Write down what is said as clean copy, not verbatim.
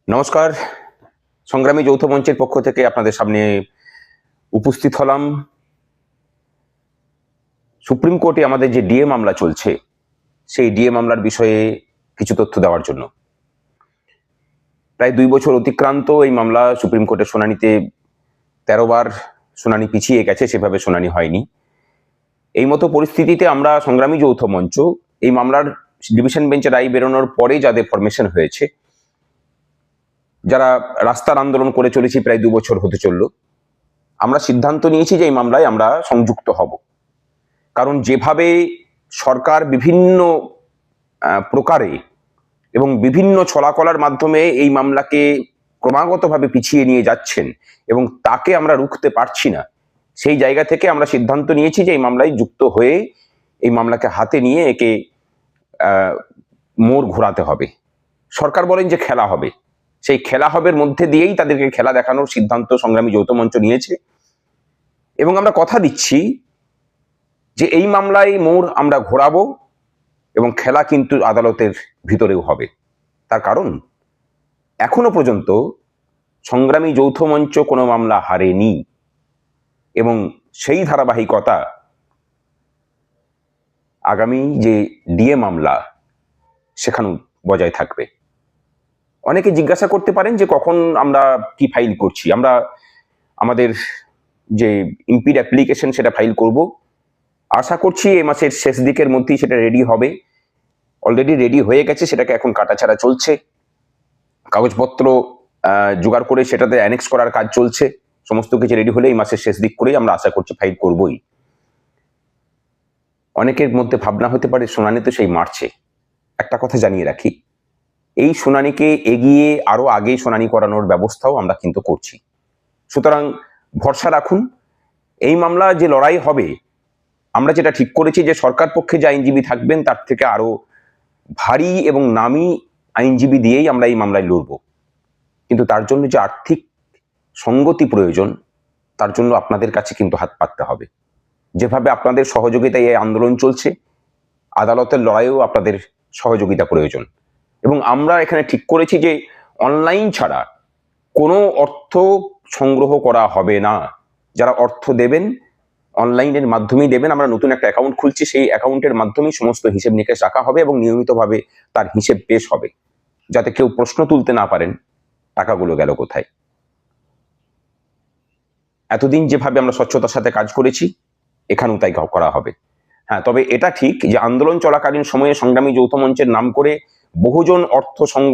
নমস্কার। সংগ্রামী যৌথ মঞ্চের পক্ষ থেকে আপনাদের সামনে উপস্থিত হলাম সুপ্রিম কোর্টে আমাদের যে ডিএ মামলা চলছে সেই ডিএ মামলার বিষয়ে কিছু তথ্য দেওয়ার জন্য। প্রায় 2 বছর অতিক্রান্ত এই মামলা সুপ্রিম কোর্টের শুনানিতে 13 বার শুনানি পিছিয়ে গেছে, সেভাবে শুনানি হয়নি। এই মতো পরিস্থিতিতে আমরা সংগ্রামী যৌথ মঞ্চ এই মামলার ডিভিশন বেঞ্চের রায় বেরোনোর পরে যাদের ফরমেশন হয়েছে, যারা রাস্তার আন্দোলন করে চলেছি প্রায় 2 বছর হতে চলল, আমরা সিদ্ধান্ত নিয়েছি যে এই মামলায় আমরা সংযুক্ত হব। কারণ যেভাবে সরকার বিভিন্ন প্রকারে এবং বিভিন্ন ছলাকলার মাধ্যমে এই মামলাকে ক্রমাগতভাবে পিছিয়ে নিয়ে যাচ্ছেন এবং তাকে আমরা রুখতে পারছি না, সেই জায়গা থেকে আমরা সিদ্ধান্ত নিয়েছি যে এই মামলায় যুক্ত হয়ে এই মামলাকে হাতে নিয়ে একে মোড় ঘোরাতে হবে। সরকার বলেন যে খেলা হবে, সেই খেলা হবের মধ্যে দিয়েই তাদেরকে খেলা দেখানোর সিদ্ধান্ত সংগ্রামী যৌথ মঞ্চ নিয়েছে। এবং আমরা কথা দিচ্ছি যে এই মামলায় মোড় আমরা ঘোরাবো এবং খেলা কিন্তু আদালতের ভিতরেও হবে। তার কারণ এখনো পর্যন্ত সংগ্রামী যৌথ মঞ্চ কোনো মামলা হারেনি এবং সেই ধারাবাহিকতা আগামী যে ডিএ মামলা সেখানেও বজায় থাকবে। অনেকে জিজ্ঞাসা করতে পারেন যে কখন আমরা কি ফাইল করছি। আমরা আমাদের যে ইমপিড অ্যাপ্লিকেশন সেটা ফাইল করব, আশা করছি এই মাসের শেষ দিকের মধ্যেই সেটা রেডি হবে। অলরেডি রেডি হয়ে গেছে, সেটাকে এখন কাটাছাড়া চলছে, কাগজপত্র জোগাড় করে সেটাতে অ্যানেক্স করার কাজ চলছে। সমস্ত কিছু রেডি হলে এই মাসের শেষ দিক করেই আমরা আশা করছি ফাইল করবই। অনেকের মধ্যে ভাবনা হতে পারে শুনানি তো সেই মার্চে। একটা কথা জানিয়ে রাখি, এই শুনানিকে এগিয়ে আরো আগে শুনানি করানোর ব্যবস্থাও আমরা কিন্তু করছি। সুতরাং ভরসা রাখুন, এই মামলা যে লড়াই হবে, আমরা যেটা ঠিক করেছি যে সরকার পক্ষে যে আইনজীবী থাকবেন তার থেকে আরো ভারী এবং নামী আইনজীবী দিয়েই আমরা এই মামলায় লড়ব। কিন্তু তার জন্য যে আর্থিক সঙ্গতি প্রয়োজন, তার জন্য আপনাদের কাছে কিন্তু হাত পাততে হবে। যেভাবে আপনাদের সহযোগিতায় এই আন্দোলন চলছে, আদালতের লড়াইয়েও আপনাদের সহযোগিতা প্রয়োজন। এবং আমরা এখানে ঠিক করেছি যে অনলাইন ছাড়া কোনো অর্থ সংগ্রহ করা হবে না। যারা অর্থ দেবেন অনলাইনের মাধ্যমেই দেবেন। আমরা নতুন একটা অ্যাকাউন্ট খুলছি, সেই অ্যাকাউন্টের মাধ্যমেই সমস্ত হিসেব নিকেশ রাখা হবে এবং নিয়মিতভাবে তার হিসেব পেশ হবে, যাতে কেউ প্রশ্ন তুলতে না পারেন টাকাগুলো গেল কোথায়। এতদিন যেভাবে আমরা স্বচ্ছতার সাথে কাজ করেছি, এখানেও তাই করা হবে। হ্যাঁ, তবে এটা ঠিক যে আন্দোলন চলাকালীন সময়ে সংগ্রামী যৌথ মঞ্চের নাম করে বহুজন অর্থ